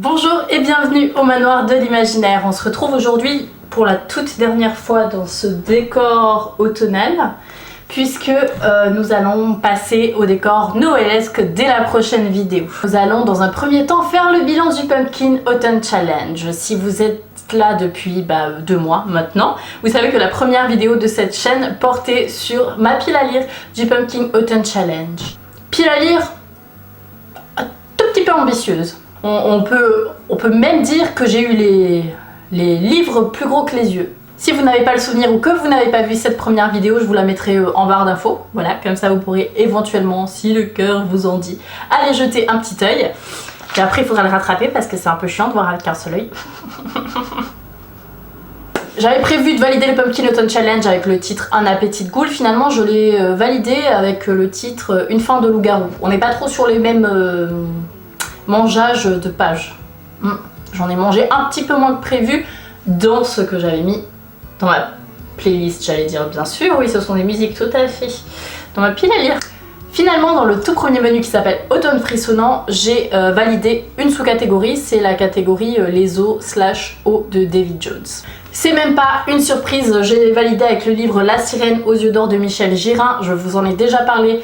Bonjour et bienvenue au manoir de l'imaginaire. On se retrouve aujourd'hui pour la toute dernière fois dans ce décor automnal puisque nous allons passer au décor noëlesque dès la prochaine vidéo. Nous allons dans un premier temps faire le bilan du Pumpkin Autumn Challenge. Si vous êtes là depuis 2 mois maintenant, vous savez que la première vidéo de cette chaîne portait sur ma pile à lire du Pumpkin Autumn Challenge. Pile à lire un tout petit peu ambitieuse. On peut même dire que j'ai eu les livres plus gros que les yeux. Si vous n'avez pas le souvenir ou que vous n'avez pas vu cette première vidéo, je vous la mettrai en barre d'infos. Voilà, comme ça vous pourrez éventuellement, si le cœur vous en dit, aller jeter un petit œil. Et après il faudra le rattraper parce que c'est un peu chiant de voir avec un seul œil. J'avais prévu de valider le Pumpkin Autumn Challenge avec le titre Un appétit de Ghoul. Finalement je l'ai validé avec le titre Une fin de loup-garou. On n'est pas trop sur les mêmes mangeages de pages. J'en ai mangé un petit peu moins que prévu dans ce que j'avais mis dans ma playlist, j'allais dire bien sûr. Oui, ce sont des musiques, tout à fait. Dans ma pile à lire. Finalement, dans le tout premier menu qui s'appelle Automne frissonnant, j'ai validé une sous-catégorie, c'est la catégorie les os/eau de David Jones. C'est même pas une surprise, j'ai validé avec le livre La sirène aux yeux d'or de Michel Girin. Je vous en ai déjà parlé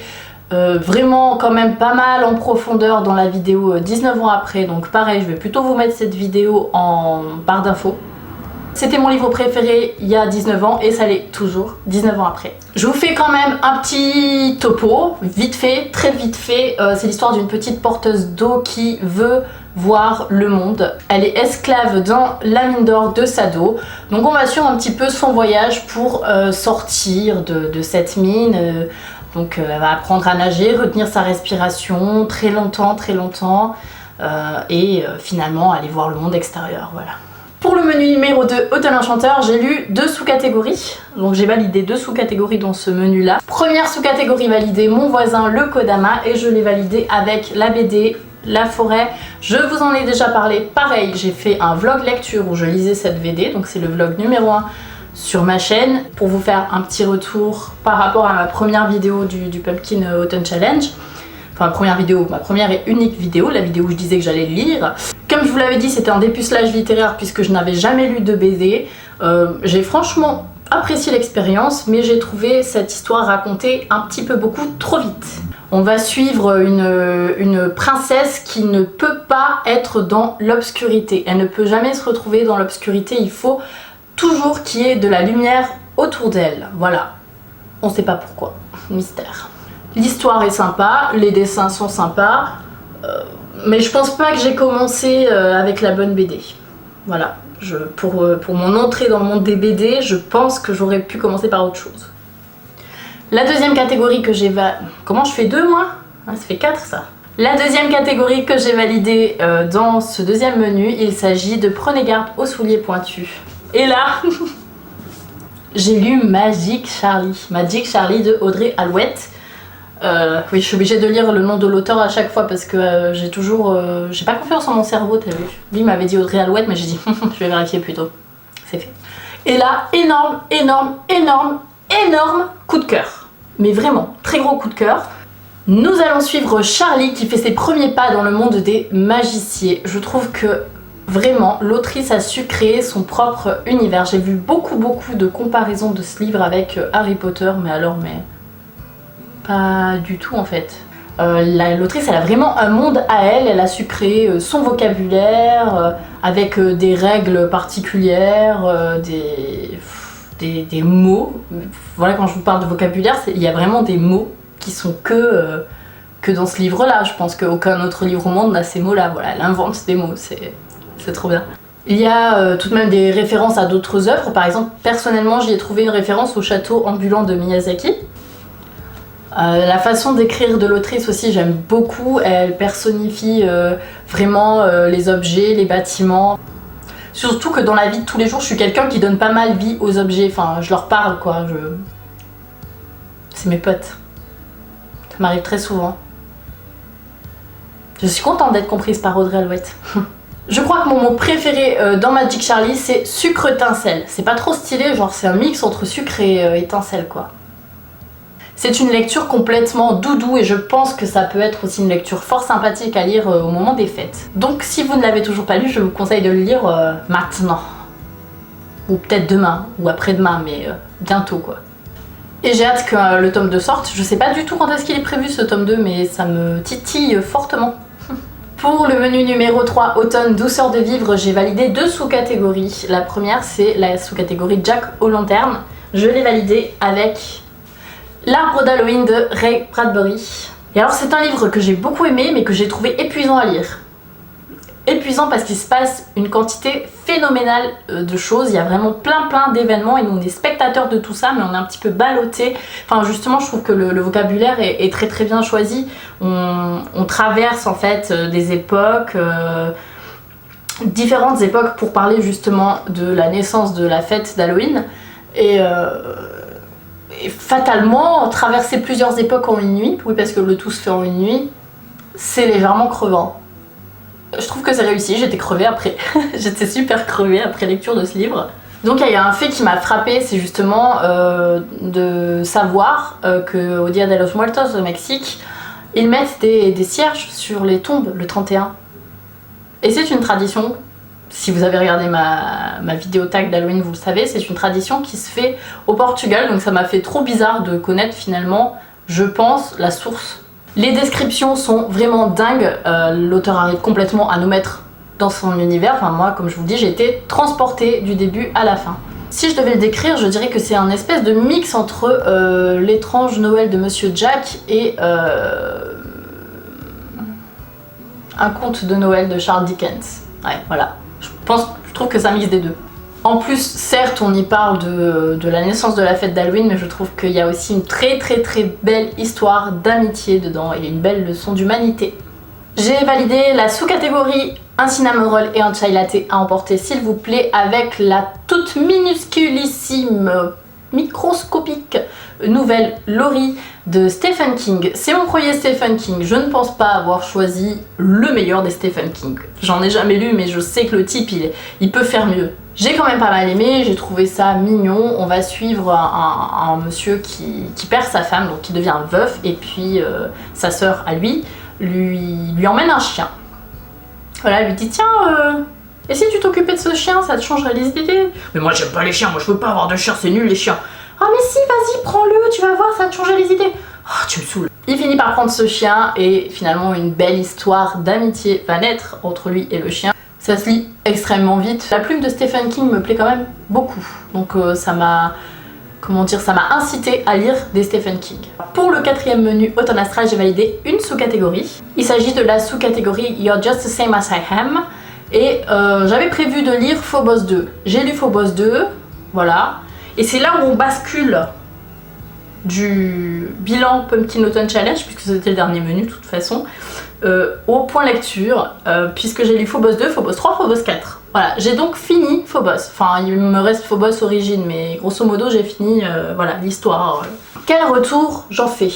vraiment quand même pas mal en profondeur dans la vidéo 19 ans après, donc pareil, je vais plutôt vous mettre cette vidéo en barre d'infos. C'était mon livre préféré il y a 19 ans et ça l'est toujours 19 ans après. Je vous fais quand même un petit topo, vite fait, très vite fait. C'est l'histoire d'une petite porteuse d'eau qui veut voir le monde. Elle est esclave dans la mine d'or de Sado. Donc on va suivre un petit peu son voyage pour sortir de cette mine. Donc elle va apprendre à nager, retenir sa respiration très longtemps et finalement aller voir le monde extérieur, voilà. Pour le menu numéro 2, Automne Enchanteur, j'ai lu 2 sous-catégories. Donc j'ai validé 2 sous-catégories dans ce menu-là. Première sous-catégorie validée, Mon voisin le Kodama, et je l'ai validé avec la BD La Forêt. Je vous en ai déjà parlé, pareil, j'ai fait un vlog lecture où je lisais cette BD, donc c'est le vlog numéro 1 sur ma chaîne, pour vous faire un petit retour par rapport à ma première vidéo du Pumpkin Autumn Challenge. Enfin, ma première et unique vidéo, la vidéo où je disais que j'allais le lire. Comme je vous l'avais dit, c'était un dépucelage littéraire puisque je n'avais jamais lu de BD. J'ai franchement apprécié l'expérience, mais j'ai trouvé cette histoire racontée un petit peu beaucoup trop vite. On va suivre une princesse qui ne peut pas être dans l'obscurité. Elle ne peut jamais se retrouver dans l'obscurité, il faut toujours qu'il y ait de la lumière autour d'elle. Voilà, on sait pas pourquoi, mystère. L'histoire est sympa, les dessins sont sympas, mais je pense pas que j'ai commencé avec la bonne BD. Voilà, pour mon entrée dans le monde des BD, je pense que j'aurais pu commencer par autre chose. La deuxième catégorie que j'ai Comment je fais 2 moi? Ça fait 4 ça. La deuxième catégorie que j'ai validée dans ce deuxième menu, il s'agit de Prenez garde aux souliers pointus. Et là, j'ai lu Magic Charlie de Audrey Alouette. Oui, je suis obligée de lire le nom de l'auteur à chaque fois parce que j'ai pas confiance en mon cerveau, t'as vu. Lui m'avait dit Audrey Alouette, mais j'ai dit je vais vérifier plutôt. C'est fait. Et là, énorme coup de cœur. Mais vraiment, très gros coup de cœur. Nous allons suivre Charlie qui fait ses premiers pas dans le monde des magiciens. Je trouve que vraiment, l'autrice a su créer son propre univers. J'ai vu beaucoup de comparaisons de ce livre avec Harry Potter, mais pas du tout en fait. L'autrice, elle a vraiment un monde à elle. Elle a su créer son vocabulaire avec des règles particulières, des mots. Voilà, quand je vous parle de vocabulaire, il y a vraiment des mots qui sont que dans ce livre-là. Je pense qu'aucun autre livre au monde n'a ces mots-là. Voilà, elle invente des mots, c'est trop bien. Il y a tout de même des références à d'autres œuvres. Par exemple, personnellement, j'y ai trouvé une référence au château ambulant de Miyazaki. La façon d'écrire de l'autrice aussi, j'aime beaucoup. Elle personnifie vraiment les objets, les bâtiments. Surtout que dans la vie de tous les jours, je suis quelqu'un qui donne pas mal vie aux objets. Enfin, je leur parle quoi. C'est mes potes. Ça m'arrive très souvent. Je suis contente d'être comprise par Audrey Alouette. Je crois que mon mot préféré dans Magic Charlie, c'est sucre-tincelle. C'est pas trop stylé, genre c'est un mix entre sucre et étincelle quoi. C'est une lecture complètement doudou et je pense que ça peut être aussi une lecture fort sympathique à lire au moment des fêtes. Donc si vous ne l'avez toujours pas lu, je vous conseille de le lire maintenant. Ou peut-être demain, ou après-demain, mais bientôt quoi. Et j'ai hâte que le tome 2 sorte. Je sais pas du tout quand est-ce qu'il est prévu ce tome 2, mais ça me titille fortement. Pour le menu numéro 3, automne, douceur de vivre, j'ai validé 2 sous-catégories. La première, c'est la sous-catégorie Jack aux lanternes. Je l'ai validée avec L'arbre d'Halloween de Ray Bradbury. Et alors c'est un livre que j'ai beaucoup aimé, mais que j'ai trouvé épuisant à lire. Épuisant parce qu'il se passe une quantité phénoménale de choses, il y a vraiment plein d'événements et nous on est spectateurs de tout ça mais on est un petit peu ballottés. Enfin justement je trouve que le vocabulaire est très bien choisi, on traverse en fait des époques, différentes époques pour parler justement de la naissance de la fête d'Halloween et fatalement traverser plusieurs époques en une nuit, oui parce que le tout se fait en une nuit, c'est légèrement crevant. Je trouve que c'est réussi, j'étais crevée après, j'étais super crevée après lecture de ce livre. Donc il y a un fait qui m'a frappée, c'est justement de savoir qu'au Dia de los Muertos au Mexique, ils mettent des cierges sur les tombes le 31. Et c'est une tradition, si vous avez regardé ma vidéo tag d'Halloween vous le savez, c'est une tradition qui se fait au Portugal, donc ça m'a fait trop bizarre de connaître finalement, je pense, la source. Les descriptions sont vraiment dingues, l'auteur arrive complètement à nous mettre dans son univers, enfin moi comme je vous le dis j'ai été transportée du début à la fin. Si je devais le décrire je dirais que c'est un espèce de mix entre l'étrange Noël de Monsieur Jack et un conte de Noël de Charles Dickens. Ouais voilà, je trouve que ça mixe des deux. En plus, certes, on y parle de la naissance de la fête d'Halloween, mais je trouve qu'il y a aussi une très belle histoire d'amitié dedans et une belle leçon d'humanité. J'ai validé la sous-catégorie un cinnamon roll et un chai latte à emporter s'il vous plaît avec la toute minusculissime, microscopique nouvelle Laurie de Stephen King. C'est mon premier Stephen King, je ne pense pas avoir choisi le meilleur des Stephen King. J'en ai jamais lu mais je sais que le type il peut faire mieux. J'ai quand même pas mal aimé, j'ai trouvé ça mignon. On va suivre un monsieur qui perd sa femme, donc qui devient veuf, et puis sa sœur à lui emmène un chien. Voilà, elle lui dit tiens, et si tu t'occupais de ce chien, ça te changerait les idées. Mais moi j'aime pas les chiens, moi je veux pas avoir de chien, c'est nul les chiens. Ah mais si, vas-y, prends-le, tu vas voir, ça va te changer les idées. Oh, tu me saoules. Il finit par prendre ce chien et finalement une belle histoire d'amitié va naître entre lui et le chien. Ça se lit extrêmement vite. La plume de Stephen King me plaît quand même beaucoup. Donc ça m'a incité à lire des Stephen King. Pour le 4e menu Automne Astral, j'ai validé une sous-catégorie. Il s'agit de la sous-catégorie You're Just the Same as I Am. Et j'avais prévu de lire Phobos 2. J'ai lu Phobos 2, voilà. Et c'est là où on bascule du bilan Pumpkin Autumn Challenge, puisque c'était le dernier menu de toute façon, au point lecture, puisque j'ai lu Phobos 2, Phobos 3, Phobos 4. Voilà, j'ai donc fini Phobos. Enfin, il me reste Phobos Origine, mais grosso modo, j'ai fini voilà, l'histoire. Quel retour j'en fais?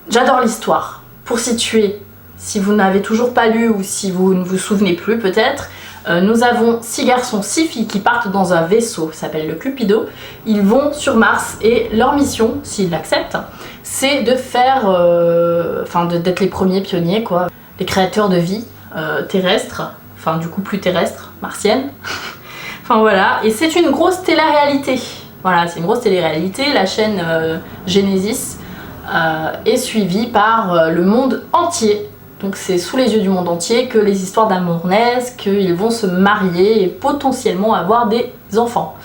J'adore l'histoire. Pour situer, si vous n'avez toujours pas lu ou si vous ne vous souvenez plus peut-être, nous avons 6 garçons, 6 filles qui partent dans un vaisseau, ça s'appelle le Cupido. Ils vont sur Mars et leur mission, s'ils l'acceptent, c'est de faire, d'être les premiers pionniers, quoi. Les créateurs de vie terrestre, enfin du coup plus terrestre, martienne. Enfin voilà, et c'est une grosse télé-réalité. Voilà, c'est une grosse télé-réalité, la chaîne Genesis est suivie par le monde entier. Donc c'est sous les yeux du monde entier que les histoires d'amour naissent, qu'ils vont se marier et potentiellement avoir des enfants.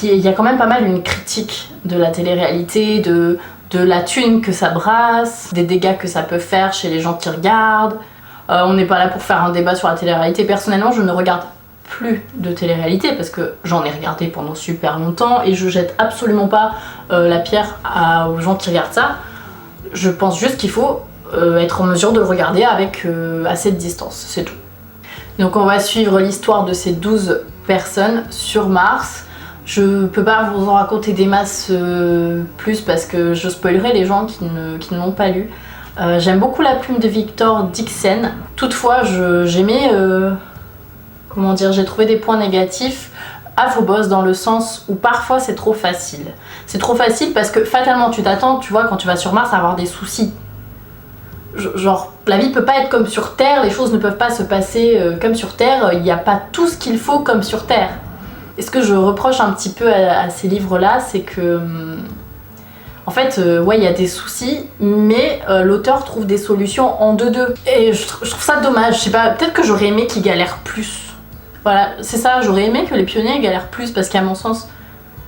Il y a quand même pas mal une critique de la télé-réalité, de la thune que ça brasse, des dégâts que ça peut faire chez les gens qui regardent. On n'est pas là pour faire un débat sur la télé-réalité. Personnellement, je ne regarde plus de télé-réalité parce que j'en ai regardé pendant super longtemps et je jette absolument pas la pierre aux gens qui regardent ça. Je pense juste qu'il faut être en mesure de le regarder avec assez de distance, c'est tout. Donc on va suivre l'histoire de ces 12 personnes sur Mars. Je peux pas vous en raconter des masses plus parce que je spoilerai les gens qui ne l'ont pas lu. J'aime beaucoup la plume de Victor Dixon. Toutefois, j'aimais... comment dire, j'ai trouvé des points négatifs à Phobos dans le sens où parfois c'est trop facile. C'est trop facile parce que fatalement tu t'attends, tu vois, quand tu vas sur Mars à avoir des soucis. Genre, la vie peut pas être comme sur Terre, les choses ne peuvent pas se passer comme sur Terre, il n'y a pas tout ce qu'il faut comme sur Terre. Et ce que je reproche un petit peu à ces livres-là, c'est que... En fait, ouais, il y a des soucis, mais l'auteur trouve des solutions en 2-2. Et je trouve ça dommage, je sais pas, peut-être que j'aurais aimé qu'ils galèrent plus. Voilà, c'est ça, j'aurais aimé que les pionniers galèrent plus, parce qu'à mon sens,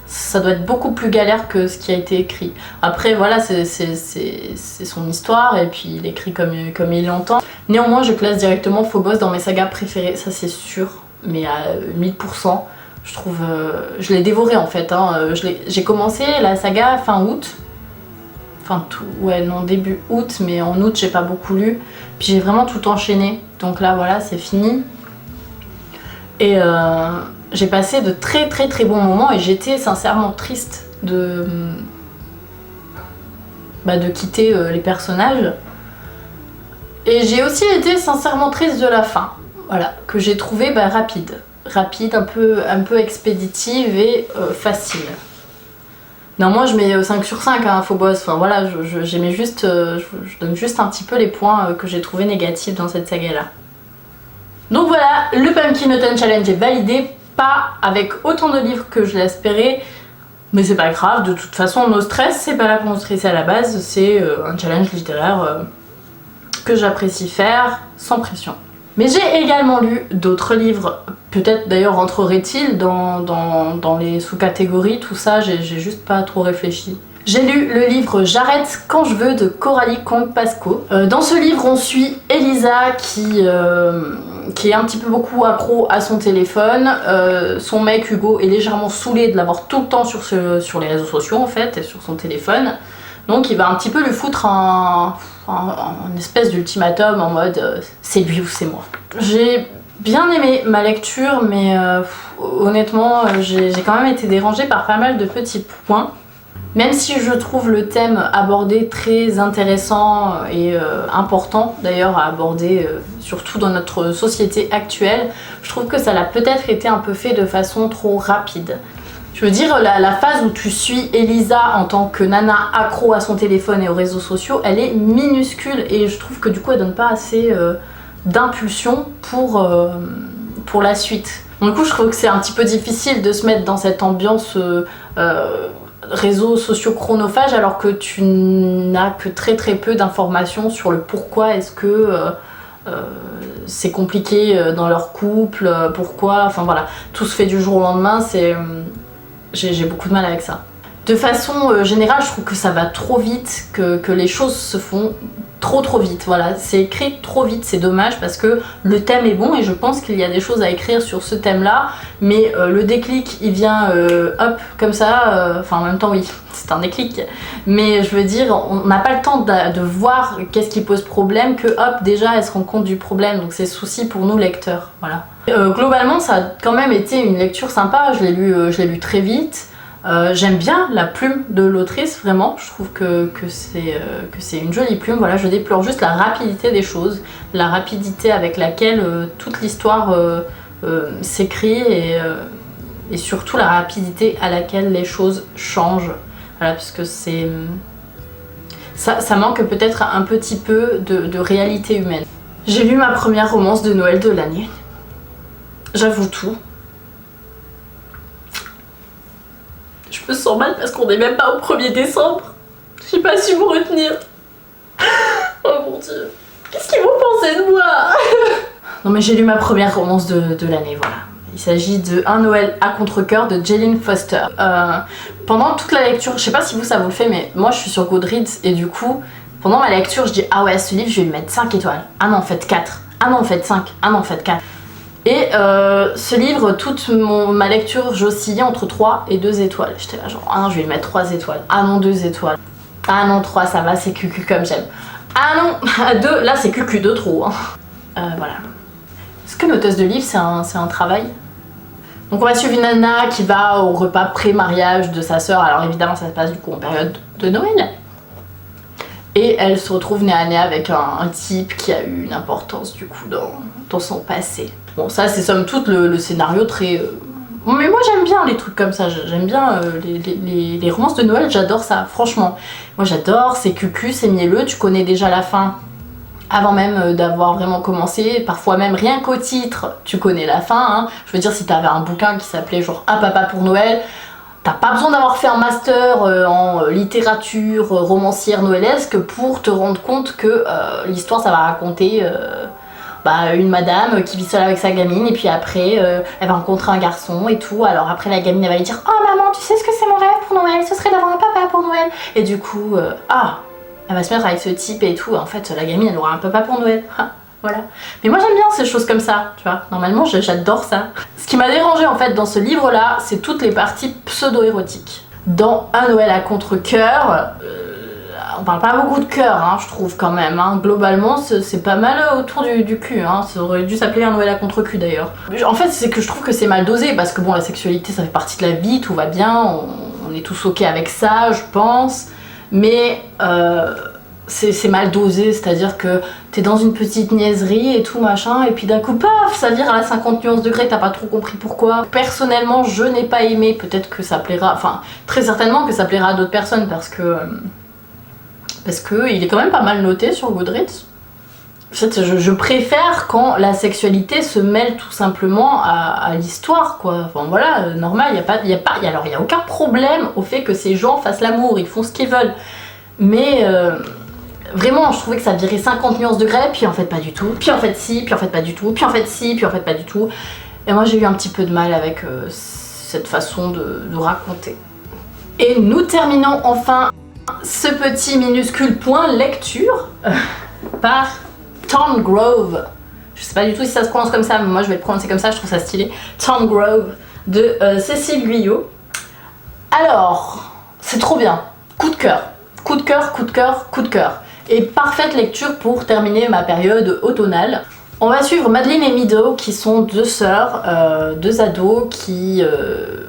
ça doit être beaucoup plus galère que ce qui a été écrit. Après, voilà, c'est son histoire, et puis il écrit comme il l'entend. Néanmoins, je classe directement Phobos dans mes sagas préférées, ça c'est sûr, mais à 1000%. Je trouve... je l'ai dévoré en fait, hein. J'ai commencé la saga fin août. Enfin, ouais, non, début août, mais en août, j'ai pas beaucoup lu. Puis j'ai vraiment tout enchaîné. Donc là, voilà, c'est fini. Et j'ai passé de très très très bons moments et j'étais sincèrement triste de quitter les personnages. Et j'ai aussi été sincèrement triste de la fin. Voilà, que j'ai trouvé rapide. Rapide, un peu expéditive et facile. Non, moi je mets 5 sur 5 à Phobos, enfin voilà, j'aimais juste, je donne juste un petit peu les points que j'ai trouvé négatifs dans cette saga là. Donc voilà, le Pumpkin Autumn Challenge est validé, pas avec autant de livres que je l'espérais, mais c'est pas grave, de toute façon No Stress, c'est pas là pour nous stresser à la base, c'est un challenge littéraire que j'apprécie faire sans pression. Mais j'ai également lu d'autres livres, peut-être d'ailleurs rentrerait-il dans les sous-catégories, tout ça, j'ai juste pas trop réfléchi. J'ai lu le livre J'arrête quand je veux de Coralie Comte-Pasco. Dans ce livre, on suit Elisa qui est un petit peu beaucoup accro à son téléphone. Son mec Hugo est légèrement saoulé de l'avoir tout le temps sur les réseaux sociaux en fait, et sur son téléphone. Donc il va un petit peu lui foutre un espèce d'ultimatum en mode c'est lui ou c'est moi. J'ai bien aimé ma lecture, mais honnêtement j'ai quand même été dérangée par pas mal de petits points. Même si je trouve le thème abordé très intéressant et important d'ailleurs à aborder, surtout dans notre société actuelle, je trouve que ça l'a peut-être été un peu fait de façon trop rapide. Je veux dire, la phase où tu suis Elisa en tant que nana accro à son téléphone et aux réseaux sociaux, elle est minuscule et je trouve que du coup elle donne pas assez d'impulsion pour la suite. Donc, du coup je trouve que c'est un petit peu difficile de se mettre dans cette ambiance réseaux sociaux chronophages alors que tu n'as que très très peu d'informations sur le pourquoi est-ce que c'est compliqué dans leur couple, pourquoi, enfin voilà, tout se fait du jour au lendemain, j'ai beaucoup de mal avec ça. De façon générale, je trouve que ça va trop vite, que les choses se font trop vite, voilà, c'est écrit trop vite, c'est dommage parce que le thème est bon et je pense qu'il y a des choses à écrire sur ce thème là, mais le déclic il vient hop comme ça, enfin en même temps oui, c'est un déclic, mais je veux dire on n'a pas le temps de voir qu'est-ce qui pose problème, que hop déjà elle se rend compte du problème, donc c'est souci pour nous lecteurs, voilà. Globalement ça a quand même été une lecture sympa, je l'ai lu très vite. J'aime bien la plume de l'autrice, vraiment, je trouve que c'est une jolie plume, voilà, je déplore juste la rapidité des choses, la rapidité avec laquelle toute l'histoire s'écrit et surtout la rapidité à laquelle les choses changent, voilà, parce que ça manque peut-être un petit peu de réalité humaine. J'ai lu ma première romance de Noël de l'année, j'avoue tout. Je me sens mal parce qu'on n'est même pas au 1er décembre. J'ai pas su me retenir. Oh mon dieu. Qu'est-ce qu'ils vont penser de moi? Non mais j'ai lu ma première romance de l'année, voilà. Il s'agit de Un Noël à contre-cœur de Jaylen Foster. Pendant toute la lecture, je sais pas si ça vous le fait, mais moi je suis sur Goodreads et du coup, pendant ma lecture, je dis ah ouais, ce livre je vais lui mettre 5 étoiles. Ah non, en fait 4. Ah non, en fait 5. Ah non, en fait 4. Et ce livre, toute ma lecture, j'oscillais entre 3 et 2 étoiles. J'étais là genre, ah non, je vais lui mettre 3 étoiles. Ah non, 2 étoiles. Ah non, 3, ça va, c'est cucu comme j'aime. Ah non, 2, là c'est cucu de trop. Hein. Voilà. Est-ce que l'hôtesse de livre, c'est un travail? Donc on va suivre une nana qui va au repas pré-mariage de sa sœur. Alors évidemment, ça se passe du coup en période de Noël. Et elle se retrouve nez à nez avec un type qui a eu une importance du coup dans son passé. Bon, ça c'est somme toute le scénario très Mais moi j'aime bien les trucs comme ça, j'aime bien les romances de Noël, j'adore ça, franchement. Moi j'adore, c'est cucu, c'est mielleux, tu connais déjà la fin avant même d'avoir vraiment commencé, parfois même rien qu'au titre, tu connais la fin. Hein. Je veux dire, si t'avais un bouquin qui s'appelait genre Un papa pour Noël, t'as pas besoin d'avoir fait un master en littérature romancière noëlesque pour te rendre compte que l'histoire ça va raconter une madame qui vit seule avec sa gamine et puis après elle va rencontrer un garçon et tout. Alors après la gamine elle va lui dire « Oh maman, tu sais ce que c'est mon rêve pour Noël? Ce serait d'avoir un papa pour Noël. » Et du coup, elle va se mettre avec ce type et tout. En fait, la gamine elle aura un papa pour Noël. Voilà. Mais moi j'aime bien ces choses comme ça, tu vois. Normalement j'adore ça. Ce qui m'a dérangé en fait dans ce livre là, c'est toutes les parties pseudo-érotiques. Dans Un Noël à contre-cœur, on parle pas beaucoup de cœur, hein, je trouve quand même. Hein. Globalement, c'est pas mal autour du cul. Hein. Ça aurait dû s'appeler Un Noël à contre-cul d'ailleurs. En fait, c'est que je trouve que c'est mal dosé parce que bon, la sexualité ça fait partie de la vie, tout va bien, on est tous ok avec ça, je pense. Mais c'est mal dosé, c'est-à-dire que t'es dans une petite niaiserie et tout machin, et puis d'un coup, paf, ça vire à la 50 nuances degrés, t'as pas trop compris pourquoi. Personnellement, je n'ai pas aimé, peut-être que ça plaira, enfin, très certainement que ça plaira à d'autres personnes parce que il est quand même pas mal noté sur Goodreads. En fait, je préfère quand la sexualité se mêle tout simplement à l'histoire, quoi. Enfin voilà, normal, il y a aucun problème au fait que ces gens fassent l'amour, ils font ce qu'ils veulent. Mais vraiment, je trouvais que ça virait 50 nuances degrés, puis en fait pas du tout, puis en fait si, puis en fait pas du tout, puis en fait si, puis en fait pas du tout. Et moi j'ai eu un petit peu de mal avec cette façon de raconter. Et nous terminons enfin ce petit minuscule point lecture par Thorngrove. Je sais pas du tout si ça se prononce comme ça, mais moi je vais le prononcer comme ça, je trouve ça stylé. Thorngrove de Cécile Guyot. Alors, c'est trop bien. Coup de cœur. Coup de cœur, coup de cœur, coup de cœur. Et parfaite lecture pour terminer ma période automnale. On va suivre Madeleine et Meadow qui sont deux sœurs, deux ados qui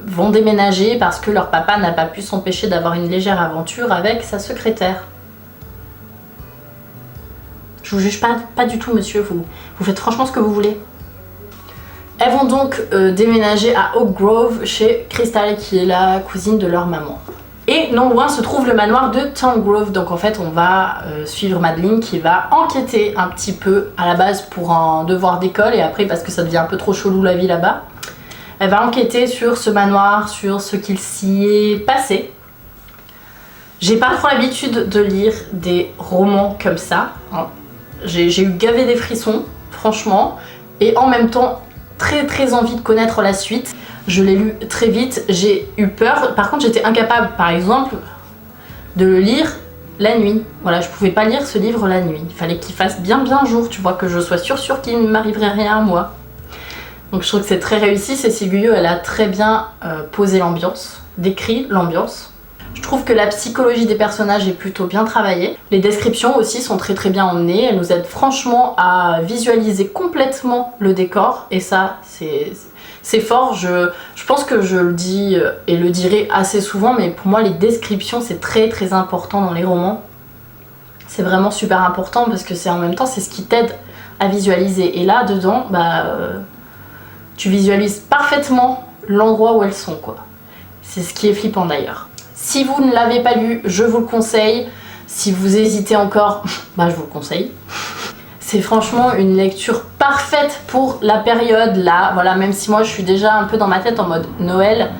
vont déménager parce que leur papa n'a pas pu s'empêcher d'avoir une légère aventure avec sa secrétaire. Je vous juge pas du tout monsieur, vous faites franchement ce que vous voulez. Elles vont donc déménager à Oak Grove chez Crystal qui est la cousine de leur maman. Et non loin se trouve le manoir de Thorngrove, donc en fait on va suivre Madeleine qui va enquêter un petit peu à la base pour un devoir d'école et après parce que ça devient un peu trop chelou la vie là-bas. Elle va enquêter sur ce manoir, sur ce qu'il s'y est passé. J'ai pas trop l'habitude de lire des romans comme ça, hein. J'ai eu gavé des frissons, franchement, et en même temps très envie de connaître la suite. Je l'ai lu très vite, j'ai eu peur. Par contre, j'étais incapable, par exemple, de le lire la nuit. Voilà, je pouvais pas lire ce livre la nuit. Il fallait qu'il fasse bien jour, tu vois, que je sois sûre qu'il ne m'arriverait rien à moi. Donc je trouve que c'est très réussi. Cécile Guyot, elle a très bien posé l'ambiance, décrit l'ambiance. Je trouve que la psychologie des personnages est plutôt bien travaillée. Les descriptions aussi sont très bien emmenées. Elles nous aident franchement à visualiser complètement le décor. Et ça, c'est fort. Je pense que je le dis et le dirai assez souvent, mais pour moi les descriptions c'est très important dans les romans. C'est vraiment super important parce que c'est en même temps c'est ce qui t'aide à visualiser. Et là dedans, tu visualises parfaitement l'endroit où elles sont, quoi. C'est ce qui est flippant d'ailleurs. Si vous ne l'avez pas lu, je vous le conseille. Si vous hésitez encore, je vous le conseille. C'est franchement une lecture parfaite pour la période là, voilà, même si moi je suis déjà un peu dans ma tête en mode Noël,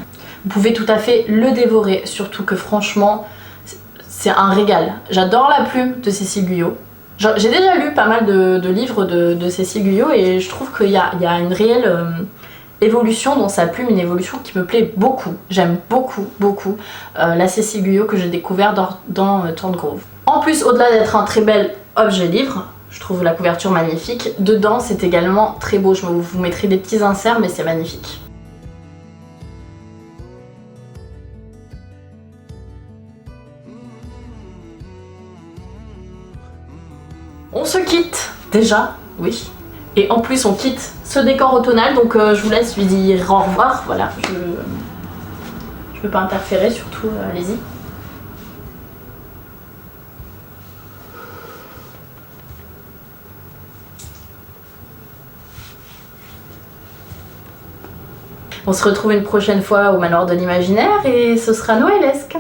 vous pouvez tout à fait le dévorer, surtout que franchement, c'est un régal. J'adore la plume de Cécile Guyot. J'ai déjà lu pas mal de livres de Cécile Guyot et je trouve qu'il y a une réelle évolution dans sa plume, une évolution qui me plaît beaucoup. J'aime beaucoup la Cécile Guyot que j'ai découvert dans Thorngrove. En plus, au-delà d'être un très bel objet livre, je trouve la couverture magnifique. Dedans, c'est également très beau. Je vous mettrai des petits inserts, mais c'est magnifique. On se quitte déjà, oui. Et en plus, on quitte ce décor automnal, donc je vous laisse lui dire au revoir. Voilà, je peux pas interférer, surtout, allez-y. On se retrouve une prochaine fois au Manoir de l'Imaginaire et ce sera noëlesque.